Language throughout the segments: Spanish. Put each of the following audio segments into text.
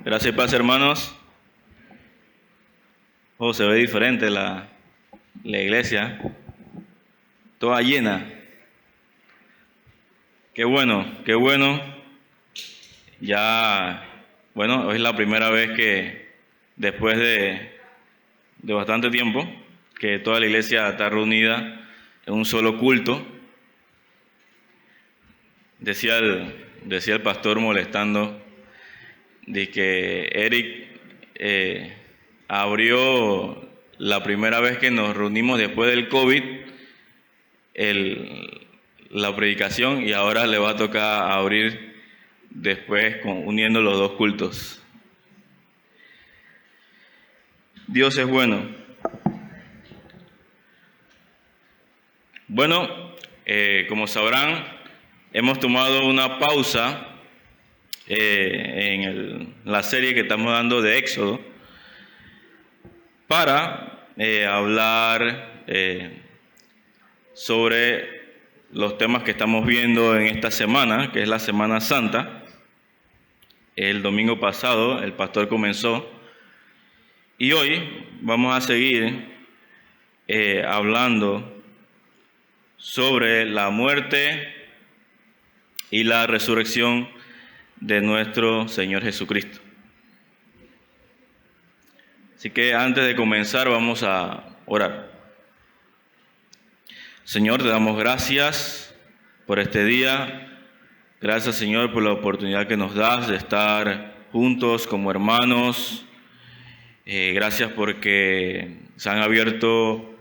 Gracias y paz, hermanos. Oh, se ve diferente la iglesia, toda llena. Qué bueno, qué bueno. Ya, bueno, hoy es la primera vez que después de bastante tiempo que toda la iglesia está reunida en un solo culto. Decía el pastor molestando de que Eric abrió la primera vez que nos reunimos después del COVID la predicación, y ahora le va a tocar abrir después uniendo los dos cultos. Dios es bueno. Bueno, como sabrán, hemos tomado una pausa en la serie que estamos dando de Éxodo para hablar sobre los temas que estamos viendo en esta semana, que es la Semana Santa. El domingo pasado el pastor comenzó y hoy vamos a seguir hablando sobre la muerte y la resurrección de nuestro Señor Jesucristo. Así que antes de comenzar vamos a orar. Señor, te damos gracias por este día. Gracias, Señor, por la oportunidad que nos das de estar juntos como hermanos. Gracias porque se han abierto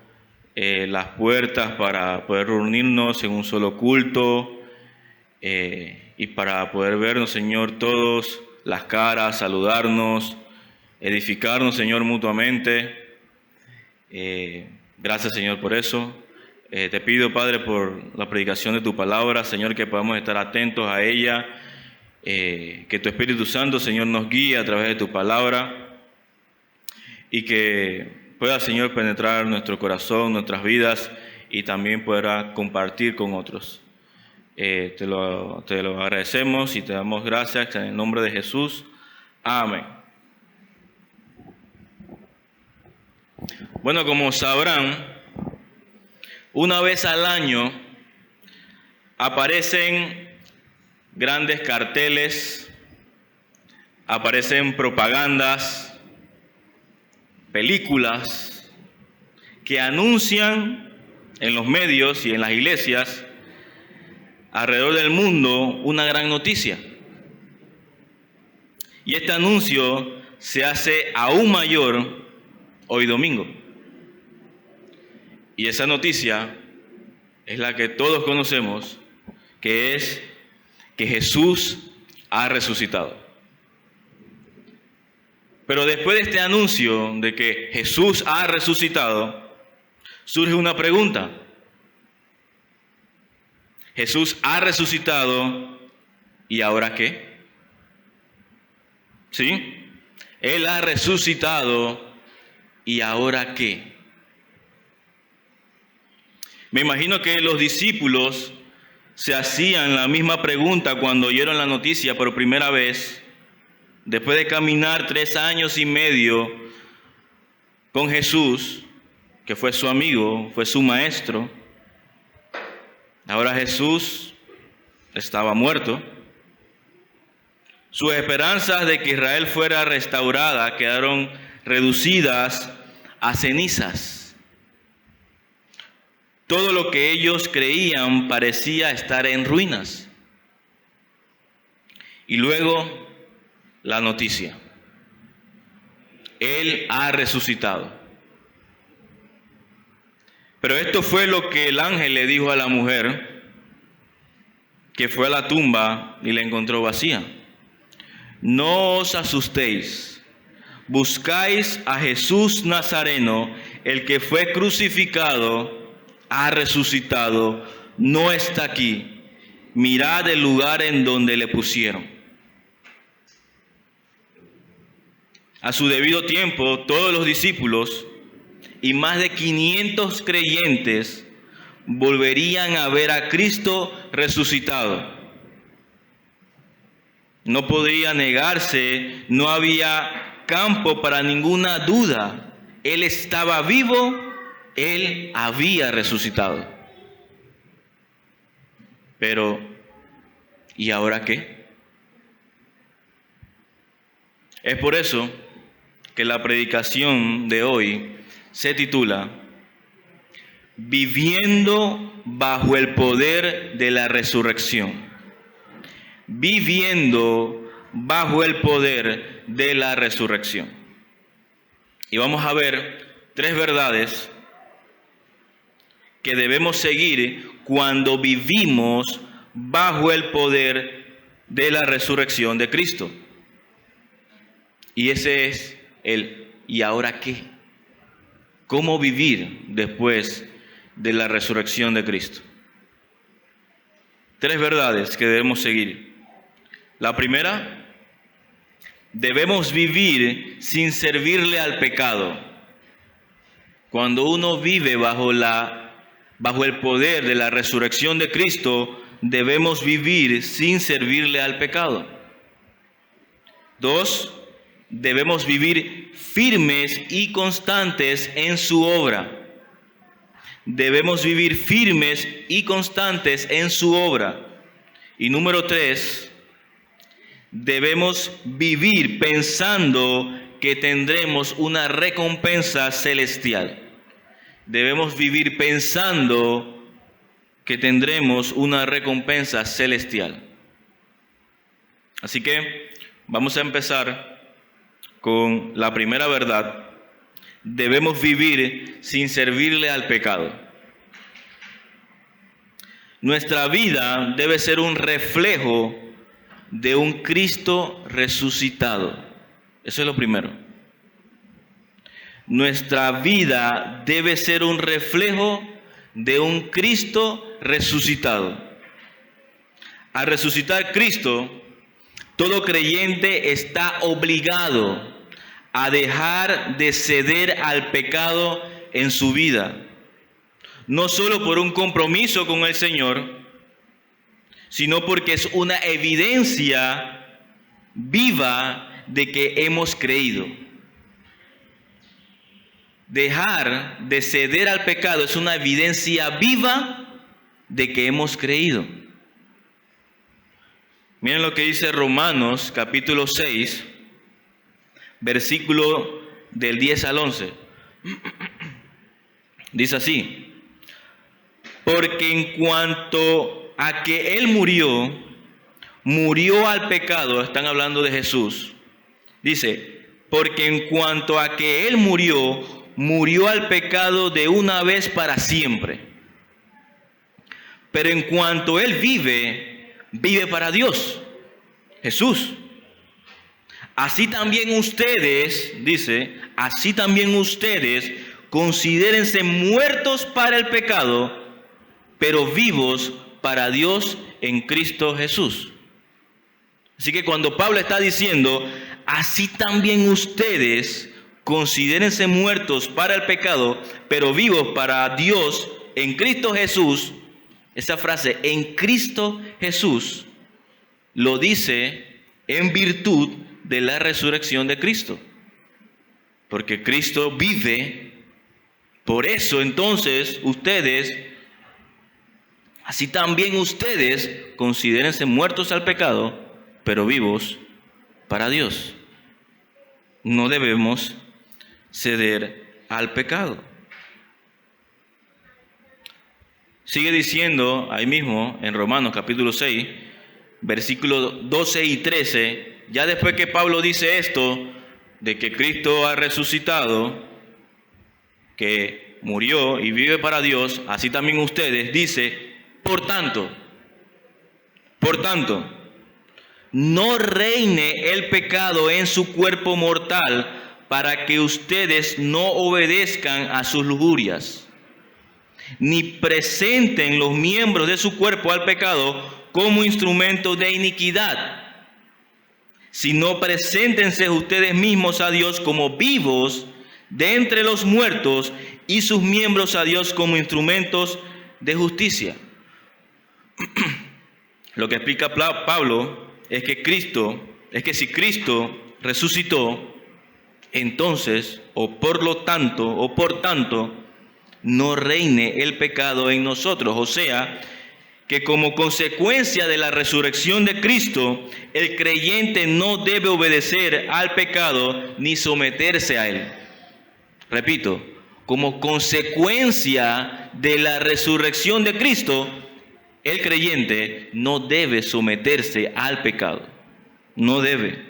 las puertas para poder reunirnos en un solo culto y para poder vernos, Señor, todos las caras, saludarnos, edificarnos, Señor, mutuamente. Gracias, Señor, por eso. Te pido, Padre, por la predicación de tu palabra, Señor, que podamos estar atentos a ella, que tu Espíritu Santo, Señor, nos guíe a través de tu palabra y que pueda, Señor, penetrar nuestro corazón, nuestras vidas, y también pueda compartir con otros. Te lo agradecemos y te damos gracias en el nombre de Jesús. Amén. Bueno, como sabrán, una vez al año aparecen grandes carteles, aparecen propagandas, películas que anuncian en los medios y en las iglesias alrededor del mundo una gran noticia. Y este anuncio se hace aún mayor hoy domingo. Y esa noticia es la que todos conocemos, que es que Jesús ha resucitado. Pero después de este anuncio de que Jesús ha resucitado, surge una pregunta. Jesús ha resucitado, ¿y ahora qué? ¿Sí? Él ha resucitado, ¿y ahora qué? Me imagino que los discípulos se hacían la misma pregunta cuando oyeron la noticia por primera vez, después de caminar 3 años y medio con Jesús, que fue su amigo, fue su maestro. Ahora Jesús estaba muerto. Sus esperanzas de que Israel fuera restaurada quedaron reducidas a cenizas. Todo lo que ellos creían parecía estar en ruinas. Y luego la noticia: Él ha resucitado. Pero esto fue lo que el ángel le dijo a la mujer que fue a la tumba y la encontró vacía. No os asustéis, buscáis a Jesús Nazareno, el que fue crucificado. Ha resucitado, no está aquí. Mirad el lugar en donde le pusieron. A su debido tiempo, todos los discípulos y más de 500 creyentes volverían a ver a Cristo resucitado. no podía negarse, no había campo para ninguna duda. Él estaba vivo, Él había resucitado. Pero, ¿y ahora qué? Es por eso que la predicación de hoy se titula Viviendo bajo el poder de la resurrección. Viviendo bajo el poder de la resurrección. Y vamos a ver 3 verdades que debemos seguir cuando vivimos bajo el poder de la resurrección de Cristo. Y ese es el ¿y ahora qué? ¿Cómo vivir después de la resurrección de Cristo? 3 verdades que debemos seguir. La primera, debemos vivir sin servirle al pecado. Cuando uno vive bajo el poder de la resurrección de Cristo, debemos vivir sin servirle al pecado. 2, debemos vivir firmes y constantes en su obra. Debemos vivir firmes y constantes en su obra. Y número 3, debemos vivir pensando que tendremos una recompensa celestial. Debemos vivir pensando que tendremos una recompensa celestial. Así que vamos a empezar con la primera verdad. Debemos vivir sin servirle al pecado. Nuestra vida debe ser un reflejo de un Cristo resucitado. Eso es lo primero. Nuestra vida debe ser un reflejo de un Cristo resucitado. Al resucitar Cristo, todo creyente está obligado a dejar de ceder al pecado en su vida. No solo por un compromiso con el Señor, sino porque es una evidencia viva de que hemos creído. Dejar de ceder al pecado es una evidencia viva de que hemos creído. Miren lo que dice Romanos capítulo 6, versículo del 10 al 11. Dice así: porque en cuanto a que Él murió al pecado, están hablando de Jesús. Dice, porque en cuanto a que Él murió al pecado de una vez para siempre. Pero en cuanto Él vive para Dios. Jesús. Así también ustedes, dice, así también ustedes considérense muertos para el pecado, pero vivos para Dios en Cristo Jesús. Así que cuando Pablo está diciendo, así también ustedes considérense muertos para el pecado, pero vivos para Dios en Cristo Jesús, esa frase, en Cristo Jesús, lo dice en virtud de la resurrección de Cristo. Porque Cristo vive, por eso entonces ustedes, así también ustedes, considérense muertos al pecado, pero vivos para Dios. No debemos ceder al pecado. Sigue diciendo ahí mismo en Romanos capítulo 6, versículos 12 y 13, ya después que Pablo dice esto, de que Cristo ha resucitado, que murió y vive para Dios, así también ustedes, dice, por tanto, no reine el pecado en su cuerpo mortal para que ustedes no obedezcan a sus lujurias, ni presenten los miembros de su cuerpo al pecado como instrumentos de iniquidad, sino preséntense ustedes mismos a Dios como vivos de entre los muertos y sus miembros a Dios como instrumentos de justicia. Lo que explica Pablo es que Cristo es que si Cristo resucitó, entonces, por tanto, no reine el pecado en nosotros. O sea, que como consecuencia de la resurrección de Cristo, el creyente no debe obedecer al pecado ni someterse a él. Repito, como consecuencia de la resurrección de Cristo, el creyente no debe someterse al pecado. No debe.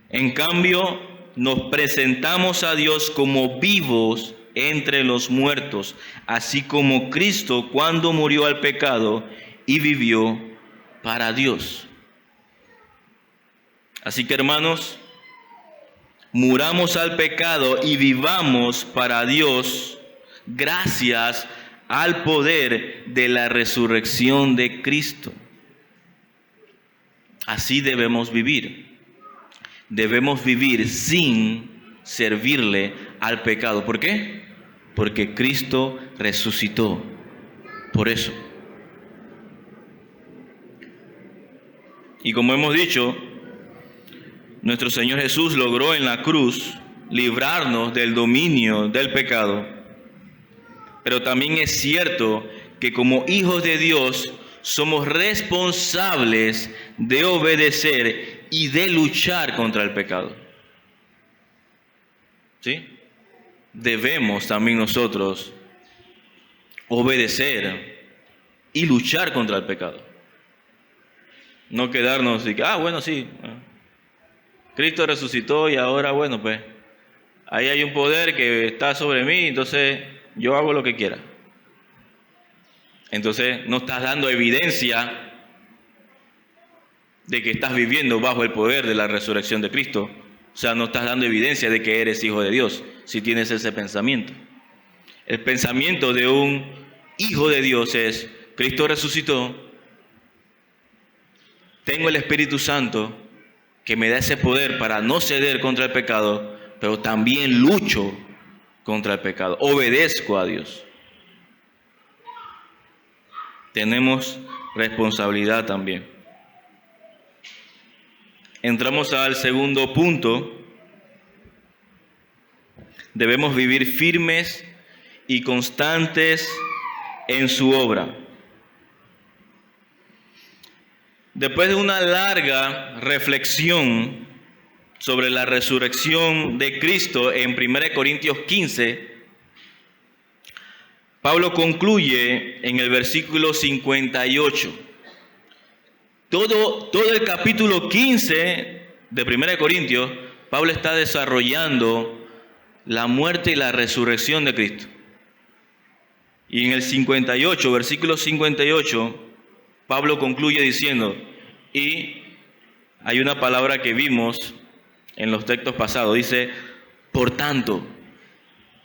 En cambio, nos presentamos a Dios como vivos entre los muertos, así como Cristo cuando murió al pecado y vivió para Dios. Así que, hermanos, muramos al pecado y vivamos para Dios gracias al poder de la resurrección de Cristo. Así debemos vivir. Debemos vivir sin servirle al pecado. ¿Por qué? Porque Cristo resucitó. Por eso. Y como hemos dicho, nuestro Señor Jesús logró en la cruz librarnos del dominio del pecado. Pero también es cierto que como hijos de Dios somos responsables de obedecer y de luchar contra el pecado. ¿Sí? Debemos también nosotros obedecer y luchar contra el pecado. No quedarnos y que, bueno, sí, Cristo resucitó y ahora, bueno, pues, ahí hay un poder que está sobre mí, entonces yo hago lo que quiera. Entonces no estás dando evidencia de que estás viviendo bajo el poder de la resurrección de Cristo. O sea, no estás dando evidencia de que eres hijo de Dios si tienes ese pensamiento. El pensamiento de un hijo de Dios es: Cristo resucitó, tengo el Espíritu Santo que me da ese poder para no ceder contra el pecado, pero también lucho contra el pecado, obedezco a Dios. Tenemos responsabilidad también. Entramos al segundo punto. Debemos vivir firmes y constantes en su obra. Después de una larga reflexión sobre la resurrección de Cristo en 1 Corintios 15, Pablo concluye en el versículo 58. Todo el capítulo 15 de 1 Corintios, Pablo está desarrollando la muerte y la resurrección de Cristo. Y en el 58, versículo 58, Pablo concluye diciendo, y hay una palabra que vimos en los textos pasados, dice, por tanto.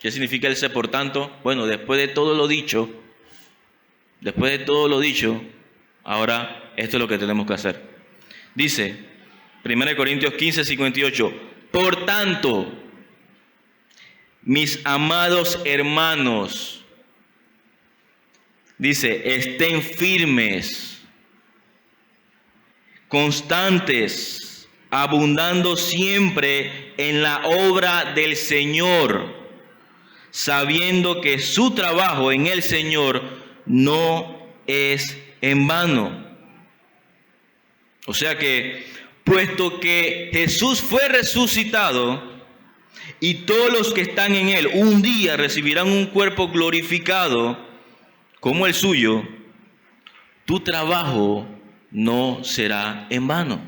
¿Qué significa ese por tanto? Bueno, después de todo lo dicho, ahora esto es lo que tenemos que hacer. Dice, 1 Corintios 15, 58, por tanto, mis amados hermanos, dice, estén firmes, constantes, abundando siempre en la obra del Señor, sabiendo que su trabajo en el Señor no es en vano. O sea que, puesto que Jesús fue resucitado y todos los que están en Él un día recibirán un cuerpo glorificado como el suyo, tu trabajo no será en vano.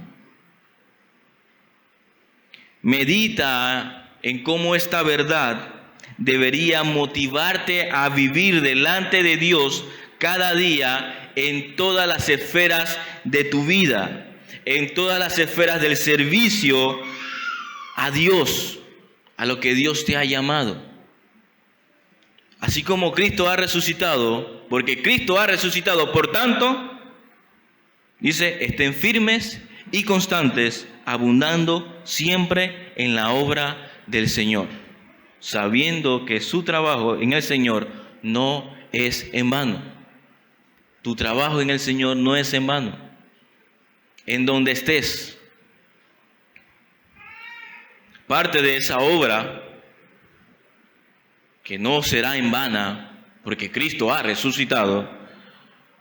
Medita en cómo esta verdad debería motivarte a vivir delante de Dios cada día en todas las esferas de tu vida, en todas las esferas del servicio a Dios, a lo que Dios te ha llamado. Así como Cristo ha resucitado, porque Cristo ha resucitado, por tanto, dice, estén firmes y constantes, abundando siempre en la obra del Señor, sabiendo que su trabajo en el Señor no es en vano. Tu trabajo en el Señor no es en vano. en donde estés. Parte de esa obra, que no será en vana, porque Cristo ha resucitado,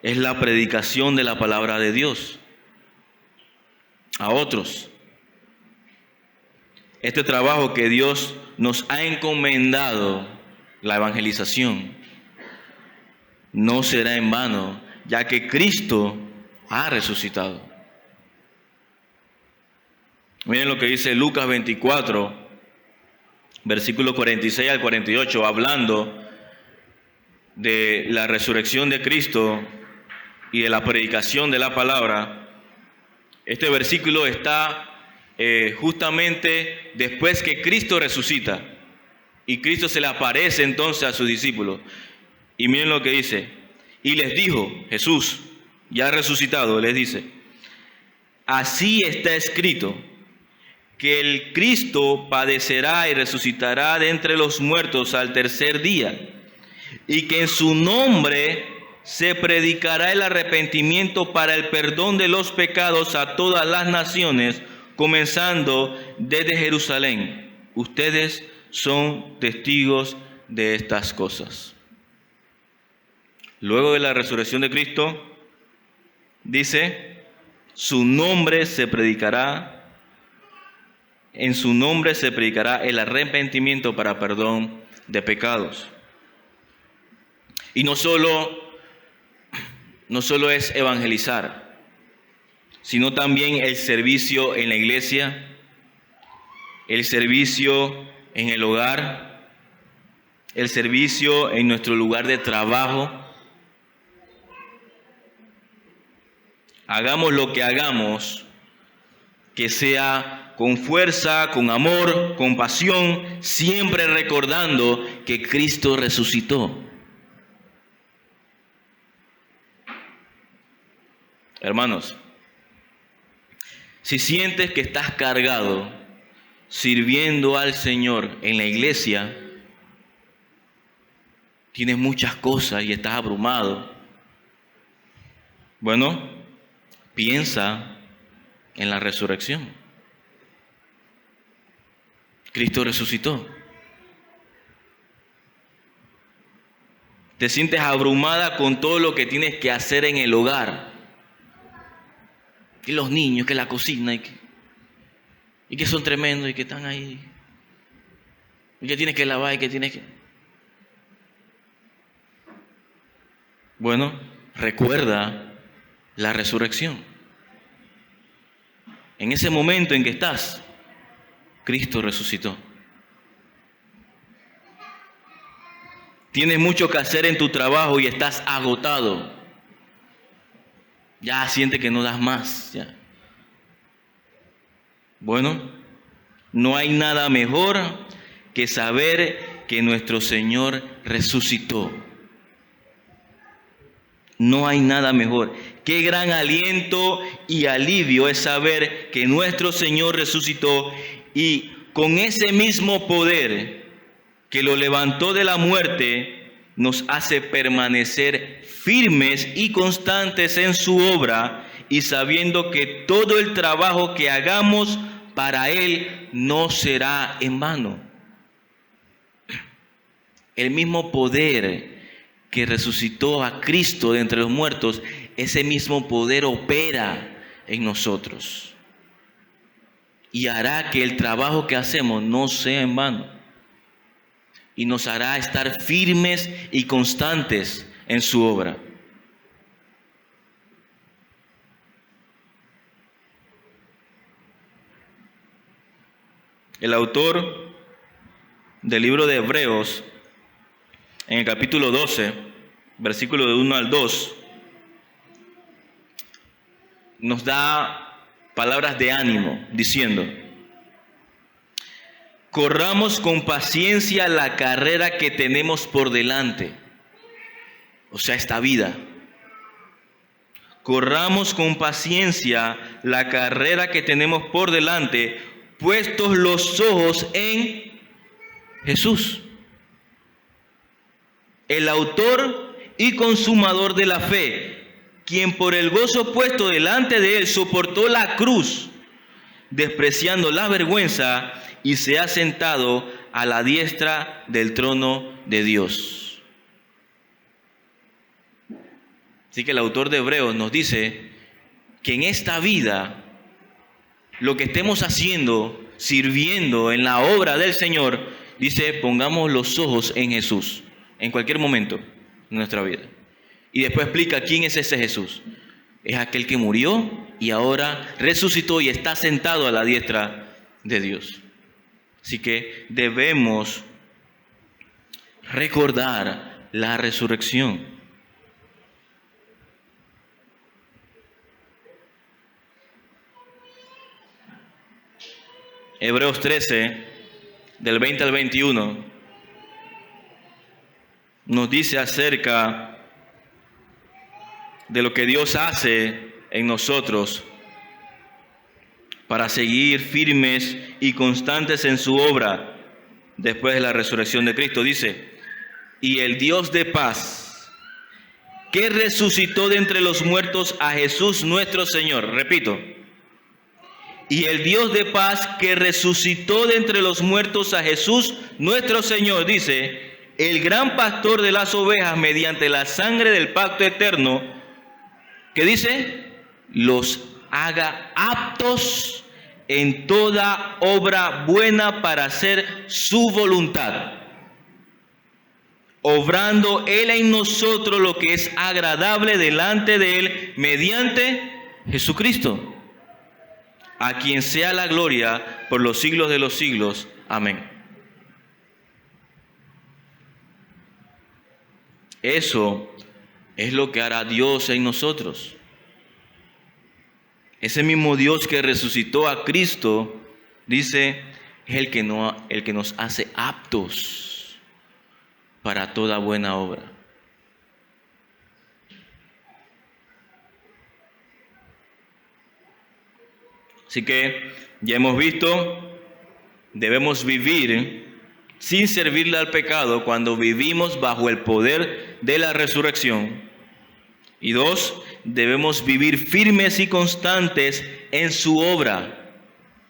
es la predicación de la palabra de Dios a otros. Este trabajo que Dios nos ha encomendado, la evangelización, no será en vano, ya que Cristo ha resucitado. Miren lo que dice Lucas 24, versículos 46 al 48, hablando de la resurrección de Cristo y de la predicación de la palabra. Este versículo está justamente después que Cristo resucita y Cristo se le aparece entonces a sus discípulos. Y miren lo que dice: y les dijo, Jesús, ya resucitado, les dice: así está escrito, que el Cristo padecerá y resucitará de entre los muertos al tercer día, y que en su nombre se predicará el arrepentimiento para el perdón de los pecados a todas las naciones, comenzando desde Jerusalén. Ustedes son testigos de estas cosas. Luego de la resurrección de Cristo, dice, su nombre se predicará, en su nombre se predicará el arrepentimiento para perdón de pecados. Y no solo es evangelizar, sino también el servicio en la iglesia, el servicio en el hogar, el servicio en nuestro lugar de trabajo. Hagamos lo que hagamos, que sea con fuerza, con amor, con pasión, siempre recordando que Cristo resucitó. Hermanos, si sientes que estás cargado sirviendo al Señor en la iglesia, tienes muchas cosas y estás abrumado, bueno, piensa en la resurrección. Cristo resucitó. Te sientes abrumada con todo lo que tienes que hacer en el hogar. Que los niños, que la cocina, y que son tremendos, y que están ahí. Y que tienes que lavar, y que tienes que... Bueno, recuerda la resurrección. En ese momento en que estás, Cristo resucitó. Tienes mucho que hacer en tu trabajo y estás agotado. Ya sientes que no das más. Ya. Bueno, no hay nada mejor que saber que nuestro Señor resucitó. No hay nada mejor. Qué gran aliento y alivio es saber que nuestro Señor resucitó, y con ese mismo poder que lo levantó de la muerte, nos hace permanecer firmes y constantes en su obra, y sabiendo que todo el trabajo que hagamos para Él no será en vano. El mismo poder que resucitó a Cristo de entre los muertos, ese mismo poder opera en nosotros y hará que el trabajo que hacemos no sea en vano, y nos hará estar firmes y constantes en su obra. El autor del libro de Hebreos, en el capítulo 12, versículo de 1 al 2, nos da palabras de ánimo, diciendo: corramos con paciencia la carrera que tenemos por delante, o sea, esta vida. Corramos con paciencia la carrera que tenemos por delante, puestos los ojos en Jesús, el autor y consumador de la fe, quien por el gozo puesto delante de él soportó la cruz, despreciando la vergüenza, y se ha sentado a la diestra del trono de Dios. Así que el autor de Hebreos nos dice que en esta vida, lo que estemos haciendo, sirviendo en la obra del Señor, dice, pongamos los ojos en Jesús, en cualquier momento de nuestra vida. Y después explica quién es ese Jesús. Es aquel que murió y ahora resucitó y está sentado a la diestra de Dios. Así que debemos recordar la resurrección. Hebreos 13, del 20 al 21, nos dice acerca de lo que Dios hace en nosotros para seguir firmes y constantes en su obra después de la resurrección de Cristo. Dice, y el Dios de paz, que resucitó de entre los muertos a Jesús nuestro Señor. Repito, y el Dios de paz que resucitó de entre los muertos a Jesús nuestro Señor, dice, el gran pastor de las ovejas, mediante la sangre del pacto eterno, que dice, los haga aptos en toda obra buena para hacer su voluntad, obrando Él en nosotros lo que es agradable delante de Él mediante Jesucristo, a quien sea la gloria por los siglos de los siglos. Amén. Eso es lo que hará Dios en nosotros. Ese mismo Dios que resucitó a Cristo, dice, es el que nos hace aptos para toda buena obra. Así que ya hemos visto, debemos vivir sin servirle al pecado cuando vivimos bajo el poder de la resurrección. Y 2, debemos vivir firmes y constantes en su obra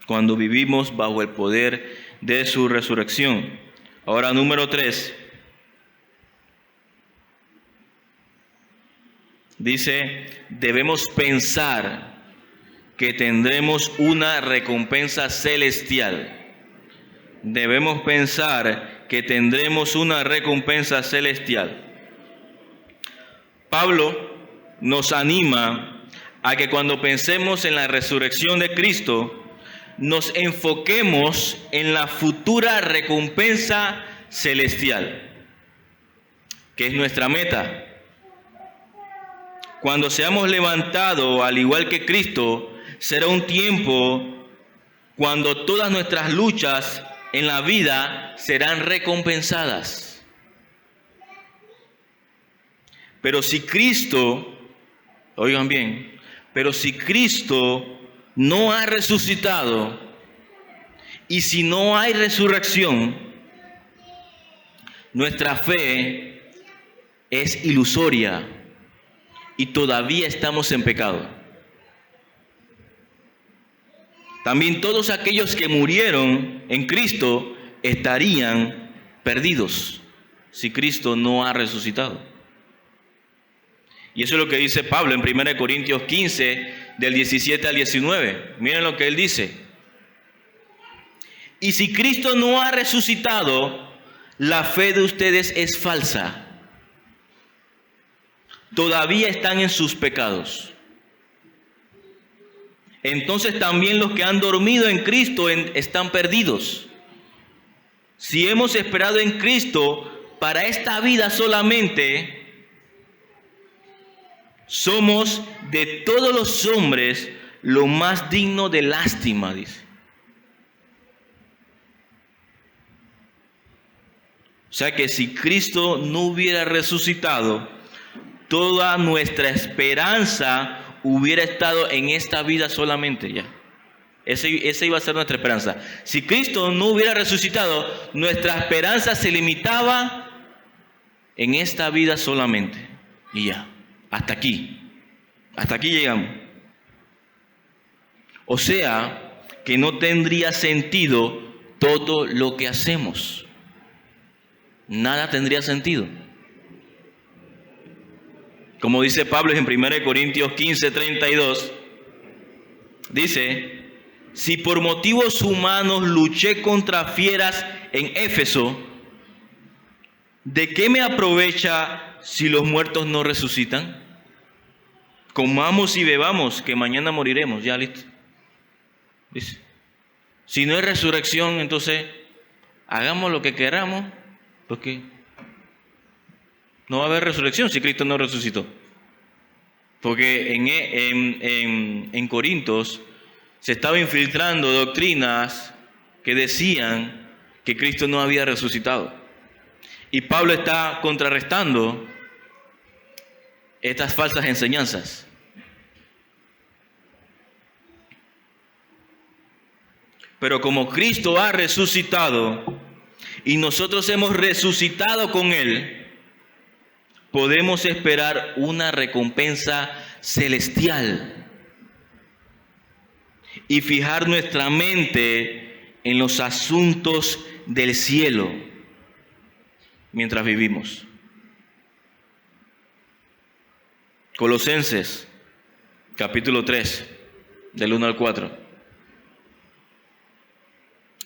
cuando vivimos bajo el poder de su resurrección. Ahora, número 3. Dice, debemos pensar que tendremos una recompensa celestial. Debemos pensar que tendremos una recompensa celestial. Pablo nos anima a que cuando pensemos en la resurrección de Cristo, nos enfoquemos en la futura recompensa celestial, que es nuestra meta. Cuando seamos levantados, al igual que Cristo, será un tiempo cuando todas nuestras luchas en la vida serán recompensadas. Pero si Cristo, oigan bien, pero si Cristo no ha resucitado y si no hay resurrección, nuestra fe es ilusoria y todavía estamos en pecado. También todos aquellos que murieron en Cristo estarían perdidos si Cristo no ha resucitado. Y eso es lo que dice Pablo en 1 Corintios 15, del 17 al 19. Miren lo que él dice. Y si Cristo no ha resucitado, la fe de ustedes es falsa. Todavía están en sus pecados. Entonces también los que han dormido en Cristo están perdidos. Si hemos esperado en Cristo para esta vida solamente, somos de todos los hombres lo más digno de lástima, dice. O sea que si Cristo no hubiera resucitado, toda nuestra esperanza hubiera estado en esta vida solamente ya. Esa iba a ser nuestra esperanza. Si Cristo no hubiera resucitado, nuestra esperanza se limitaba en esta vida solamente. Y ya, hasta aquí. Hasta aquí llegamos. O sea, que no tendría sentido todo lo que hacemos. Nada tendría sentido. Como dice Pablo en 1 Corintios 15:32, dice: si por motivos humanos luché contra fieras en Éfeso, ¿de qué me aprovecha si los muertos no resucitan? Comamos y bebamos, que mañana moriremos. Ya listo. Dice, si no hay resurrección, entonces hagamos lo que queramos, porque no va a haber resurrección si Cristo no resucitó. Porque en Corintios se estaba infiltrando doctrinas que decían que Cristo no había resucitado. Y Pablo está contrarrestando estas falsas enseñanzas. Pero como Cristo ha resucitado y nosotros hemos resucitado con Él, podemos esperar una recompensa celestial y fijar nuestra mente en los asuntos del cielo mientras vivimos. Colosenses, capítulo 3, del 1 al 4.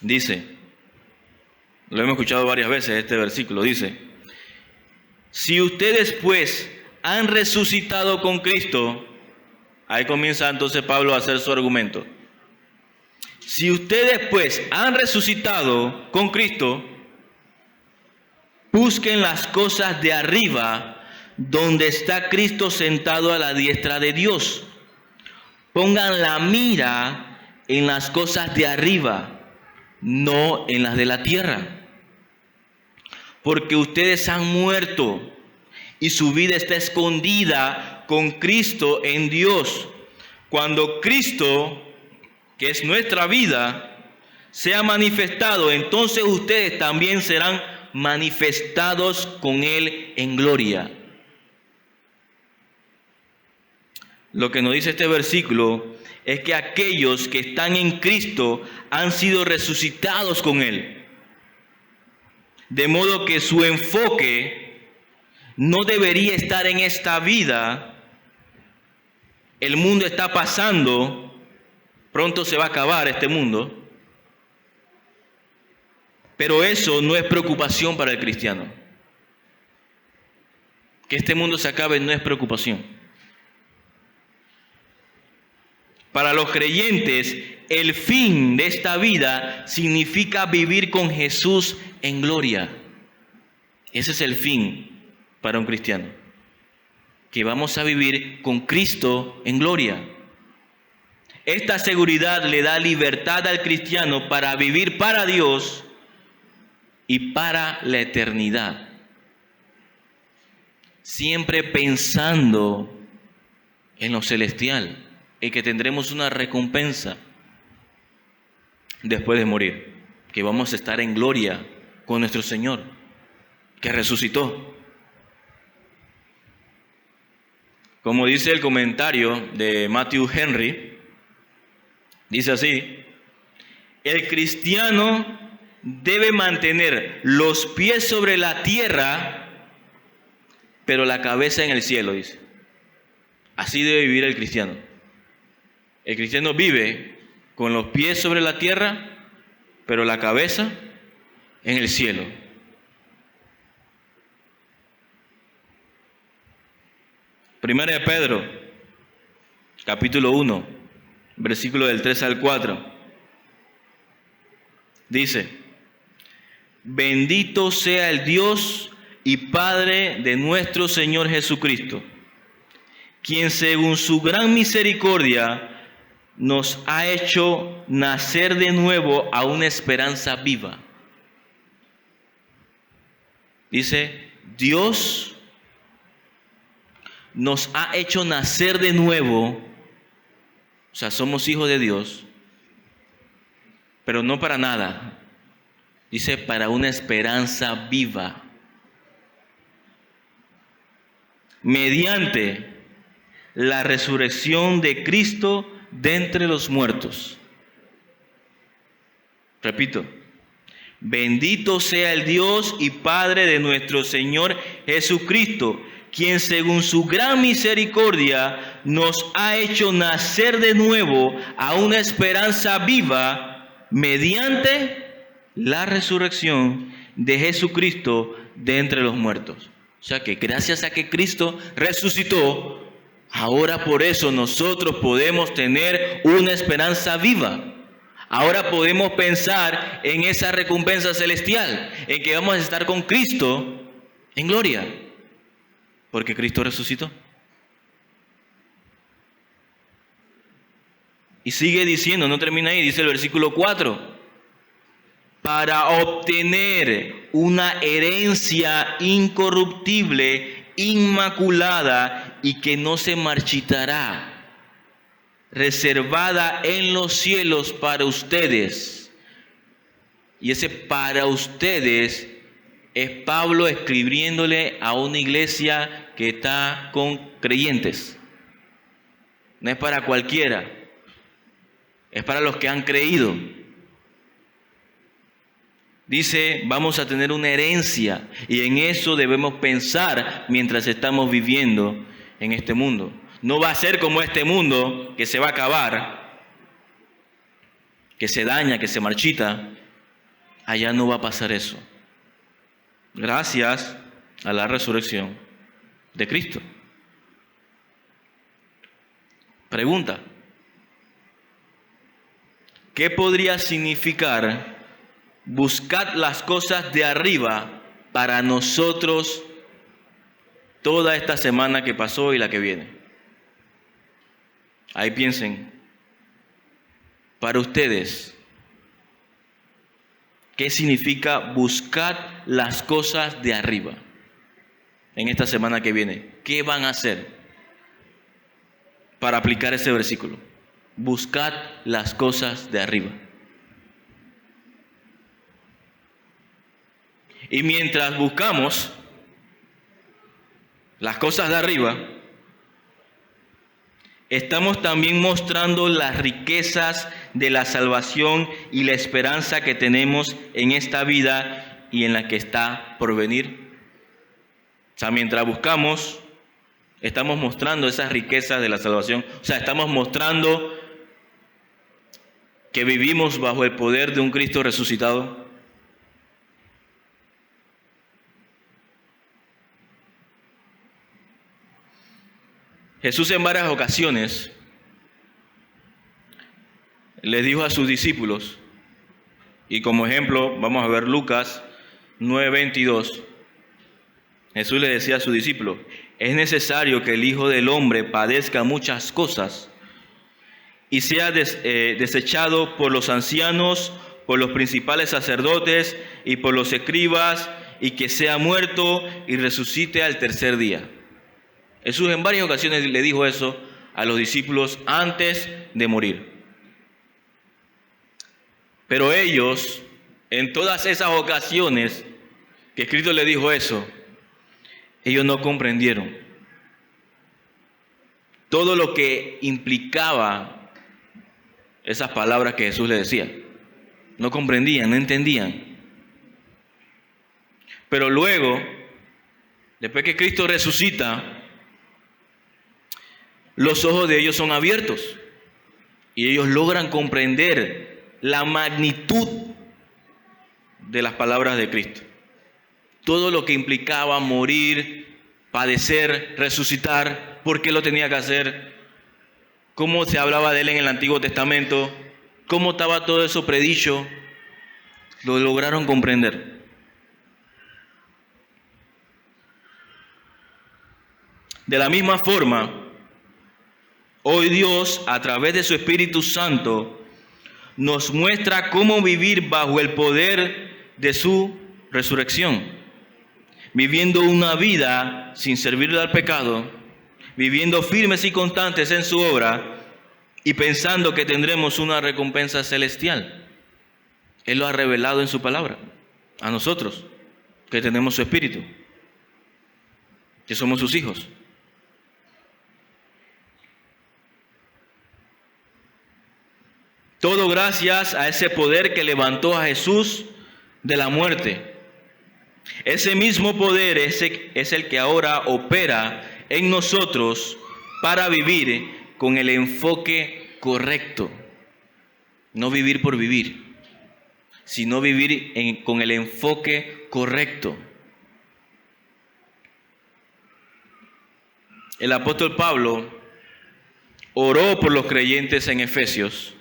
Dice, lo hemos escuchado varias veces este versículo, dice: si ustedes pues han resucitado con Cristo, ahí comienza entonces Pablo a hacer su argumento. Si ustedes pues han resucitado con Cristo, busquen las cosas de arriba, donde está Cristo sentado a la diestra de Dios. Pongan la mira en las cosas de arriba, no en las de la tierra. Porque ustedes han muerto y su vida está escondida con Cristo en Dios. Cuando Cristo, que es nuestra vida, sea manifestado, entonces ustedes también serán manifestados con Él en gloria. Lo que nos dice este versículo es que aquellos que están en Cristo han sido resucitados con Él. De modo que su enfoque no debería estar en esta vida. El mundo está pasando, pronto se va a acabar este mundo. Pero eso no es preocupación para el cristiano. Que este mundo se acabe no es preocupación. Para los creyentes, el fin de esta vida significa vivir con Jesús en gloria. Ese es el fin para un cristiano. Que vamos a vivir con Cristo en gloria. Esta seguridad le da libertad al cristiano para vivir para Dios y para la eternidad. Siempre pensando en lo celestial, y que tendremos una recompensa después de morir, que vamos a estar en gloria con nuestro Señor, que resucitó. Como dice el comentario de Matthew Henry, dice así: el cristiano debe mantener los pies sobre la tierra, pero la cabeza en el cielo, dice. Así debe vivir el cristiano. El cristiano vive con los pies sobre la tierra, pero la cabeza en el cielo. Primera de Pedro, capítulo 1, versículo del 3 al 4. Dice: bendito sea el Dios y Padre de nuestro Señor Jesucristo, quien según su gran misericordia nos ha hecho nacer de nuevo a una esperanza viva. Dice, Dios nos ha hecho nacer de nuevo, o sea, somos hijos de Dios, pero no para nada. Dice, para una esperanza viva, mediante la resurrección de Cristo de entre los muertos. Repito, bendito sea el Dios y Padre de nuestro Señor Jesucristo, quien según su gran misericordia nos ha hecho nacer de nuevo a una esperanza viva mediante la resurrección de Jesucristo de entre los muertos. O sea que gracias a que Cristo resucitó, ahora por eso nosotros podemos tener una esperanza viva. Ahora podemos pensar en esa recompensa celestial, en que vamos a estar con Cristo en gloria, porque Cristo resucitó. Y sigue diciendo, no termina ahí, dice el versículo 4, para obtener una herencia incorruptible, inmaculada y que no se marchitará, reservada en los cielos para ustedes. Y ese para ustedes es Pablo escribiéndole a una iglesia que está con creyentes. No es para cualquiera, es para los que han creído. Dice, vamos a tener una herencia y en eso debemos pensar mientras estamos viviendo en este mundo. No va a ser como este mundo que se va a acabar, que se daña, que se marchita. Allá no va a pasar eso. Gracias a la resurrección de Cristo. Pregunta: ¿qué podría significar buscar las cosas de arriba para nosotros toda esta semana que pasó y la que viene? Ahí piensen, para ustedes, ¿qué significa buscar las cosas de arriba en esta semana que viene? ¿Qué van a hacer para aplicar ese versículo? Buscad las cosas de arriba. Y mientras buscamos las cosas de arriba, estamos también mostrando las riquezas de la salvación y la esperanza que tenemos en esta vida y en la que está por venir. O sea, mientras buscamos, estamos mostrando esas riquezas de la salvación. O sea, estamos mostrando que vivimos bajo el poder de un Cristo resucitado. Jesús en varias ocasiones les dijo a sus discípulos, y como ejemplo vamos a ver Lucas 9:22. Jesús le decía a sus discípulos: es necesario que el Hijo del Hombre padezca muchas cosas y sea desechado por los ancianos, por los principales sacerdotes y por los escribas, y que sea muerto y resucite al tercer día. Jesús en varias ocasiones le dijo eso a los discípulos antes de morir. Pero ellos, en todas esas ocasiones que Cristo le dijo eso, ellos no comprendieron todo lo que implicaba esas palabras que Jesús le decía. No comprendían, no entendían. Pero luego, después que Cristo resucita, los ojos de ellos son abiertos y ellos logran comprender la magnitud de las palabras de Cristo. Todo lo que implicaba morir, padecer, resucitar, por qué lo tenía que hacer, cómo se hablaba de él en el Antiguo Testamento, cómo estaba todo eso predicho, lo lograron comprender. De la misma forma, hoy Dios, a través de su Espíritu Santo, nos muestra cómo vivir bajo el poder de su resurrección, viviendo una vida sin servirle al pecado, viviendo firmes y constantes en su obra y pensando que tendremos una recompensa celestial. Él lo ha revelado en su palabra a nosotros, que tenemos su Espíritu, que somos sus hijos. Todo gracias a ese poder que levantó a Jesús de la muerte. Ese mismo poder es el que ahora opera en nosotros para vivir con el enfoque correcto. No vivir por vivir, sino vivir con el enfoque correcto. El apóstol Pablo oró por los creyentes en Efesios.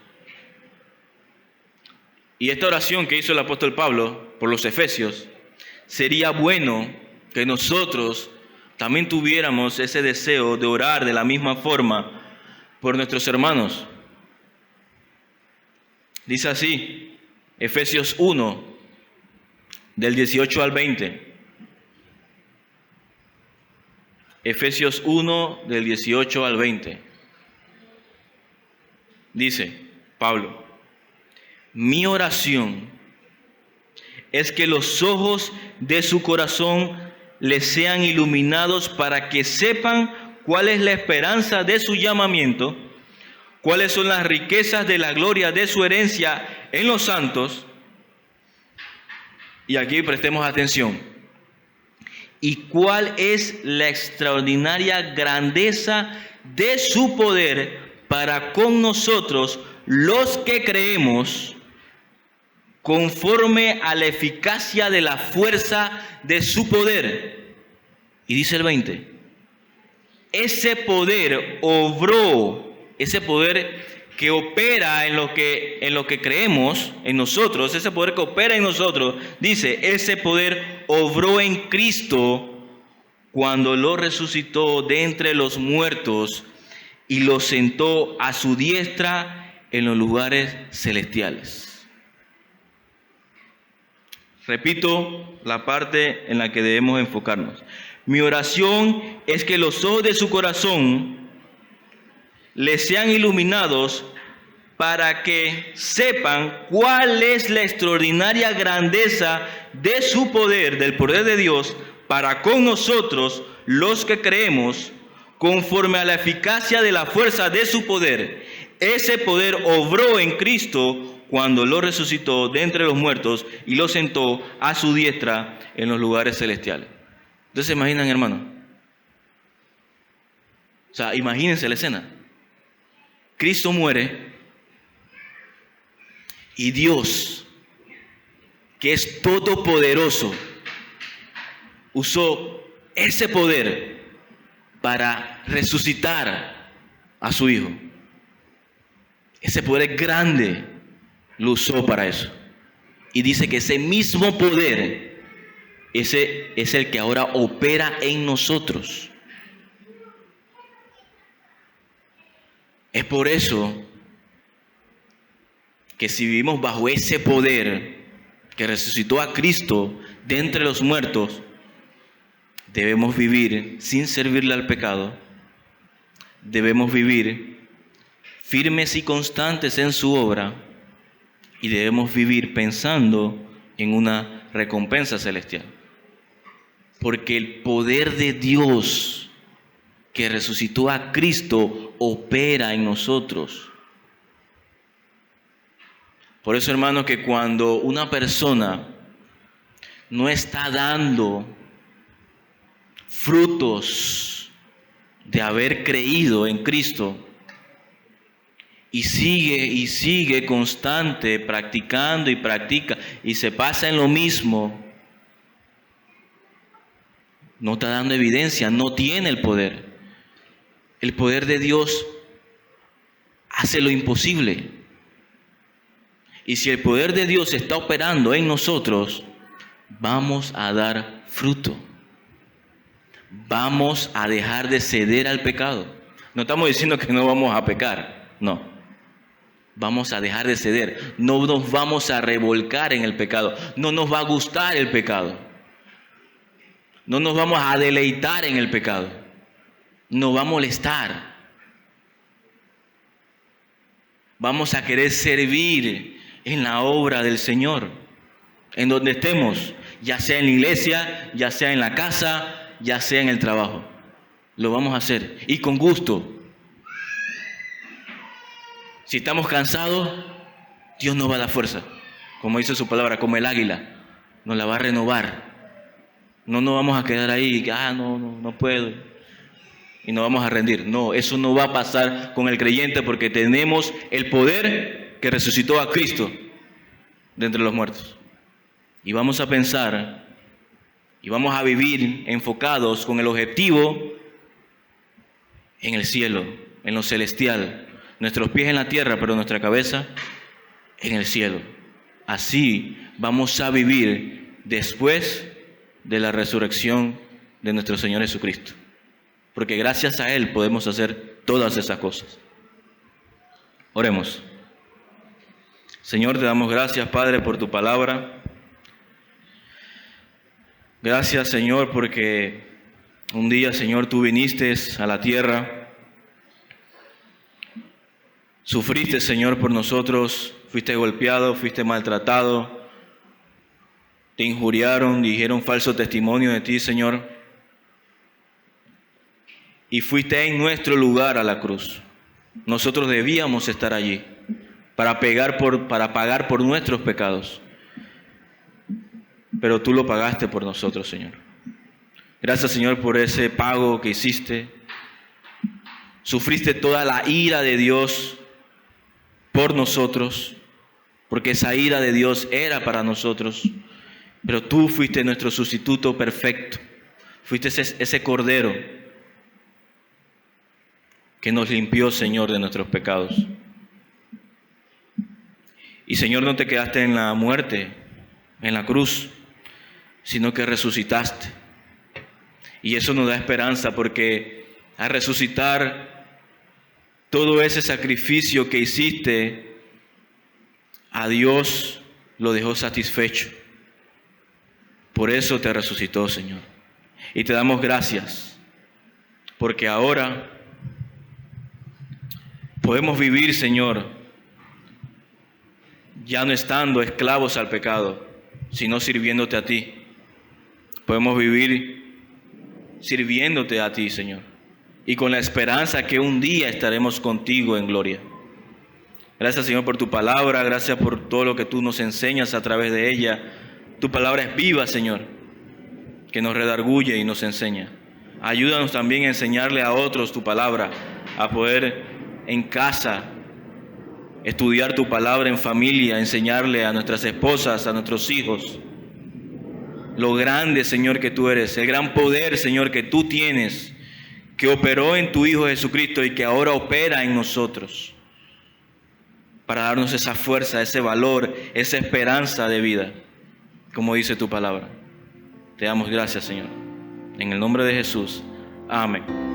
Y esta oración que hizo el apóstol Pablo por los efesios, sería bueno que nosotros también tuviéramos ese deseo de orar de la misma forma por nuestros hermanos. Dice así, Efesios 1, del 18 al 20. Efesios 1, del 18 al 20. Dice Pablo: mi oración es que los ojos de su corazón les sean iluminados para que sepan cuál es la esperanza de su llamamiento, cuáles son las riquezas de la gloria de su herencia en los santos. Y aquí prestemos atención. Y cuál es la extraordinaria grandeza de su poder para con nosotros los que creemos, conforme a la eficacia de la fuerza de su poder. Y dice el 20, ese poder obró, ese poder que opera en lo que creemos, en nosotros, ese poder que opera en nosotros, dice, ese poder obró en Cristo cuando lo resucitó de entre los muertos y lo sentó a su diestra en los lugares celestiales. Repito la parte en la que debemos enfocarnos. Mi oración es que los ojos de su corazón les sean iluminados para que sepan cuál es la extraordinaria grandeza de su poder, del poder de Dios, para con nosotros los que creemos, conforme a la eficacia de la fuerza de su poder. Ese poder obró en Cristo cuando lo resucitó de entre los muertos y lo sentó a su diestra en los lugares celestiales. Entonces, ¿se imaginan, hermano? O sea, imagínense la escena. Cristo muere y Dios, que es todopoderoso, usó ese poder para resucitar a su Hijo. Ese poder grande lo usó para eso. Y dice que ese mismo poder, ese es el que ahora opera en nosotros. Es por eso que si vivimos bajo ese poder que resucitó a Cristo de entre los muertos, debemos vivir sin servirle al pecado. Debemos vivir firmes y constantes en su obra. Y debemos vivir pensando en una recompensa celestial. Porque el poder de Dios que resucitó a Cristo opera en nosotros. Por eso, hermanos, que cuando una persona no está dando frutos de haber creído en Cristo, y sigue constante, practicando y practica, y se pasa en lo mismo, no está dando evidencia, no tiene el poder. El poder de Dios hace lo imposible. Y si el poder de Dios está operando en nosotros, vamos a dar fruto. Vamos a dejar de ceder al pecado. No estamos diciendo que no vamos a pecar, no. Vamos a dejar de ceder, no nos vamos a revolcar en el pecado, no nos va a gustar el pecado, no nos vamos a deleitar en el pecado, nos va a molestar. Vamos a querer servir en la obra del Señor, en donde estemos, ya sea en la iglesia, ya sea en la casa, ya sea en el trabajo. Lo vamos a hacer y con gusto. Si estamos cansados, Dios nos va a dar fuerza, como dice su palabra, como el águila, nos la va a renovar. No nos vamos a quedar ahí, no puedo, y nos vamos a rendir. No, eso no va a pasar con el creyente, porque tenemos el poder que resucitó a Cristo de entre los muertos. Y vamos a pensar y vamos a vivir enfocados con el objetivo en el cielo, en lo celestial. Nuestros pies en la tierra, pero nuestra cabeza en el cielo. Así vamos a vivir después de la resurrección de nuestro Señor Jesucristo. Porque gracias a Él podemos hacer todas esas cosas. Oremos. Señor, te damos gracias, Padre, por tu palabra. Gracias, Señor, porque un día, Señor, tú viniste a la tierra. Sufriste, Señor, por nosotros. Fuiste golpeado, fuiste maltratado. Te injuriaron, dijeron falso testimonio de ti, Señor. Y fuiste en nuestro lugar a la cruz. Nosotros debíamos estar allí para pagar por nuestros pecados. Pero tú lo pagaste por nosotros, Señor. Gracias, Señor, por ese pago que hiciste. Sufriste toda la ira de Dios por nosotros, porque esa ira de Dios era para nosotros. Pero tú fuiste nuestro sustituto perfecto. Fuiste ese cordero que nos limpió, Señor, de nuestros pecados. Y, Señor, no te quedaste en la muerte, en la cruz, sino que resucitaste. Y eso nos da esperanza, porque al resucitar, todo ese sacrificio que hiciste, a Dios lo dejó satisfecho. Por eso te resucitó, Señor. Y te damos gracias, porque ahora podemos vivir, Señor, ya no estando esclavos al pecado, sino sirviéndote a ti. Podemos vivir sirviéndote a ti, Señor, y con la esperanza que un día estaremos contigo en gloria. Gracias, Señor, por tu palabra. Gracias por todo lo que tú nos enseñas a través de ella. Tu palabra es viva, Señor, que nos redarguye y nos enseña. Ayúdanos también a enseñarle a otros tu palabra, a poder en casa estudiar tu palabra en familia, enseñarle a nuestras esposas, a nuestros hijos, lo grande, Señor, que tú eres, el gran poder, Señor, que tú tienes, que operó en tu Hijo Jesucristo y que ahora opera en nosotros, para darnos esa fuerza, ese valor, esa esperanza de vida, como dice tu palabra. Te damos gracias, Señor. En el nombre de Jesús. Amén.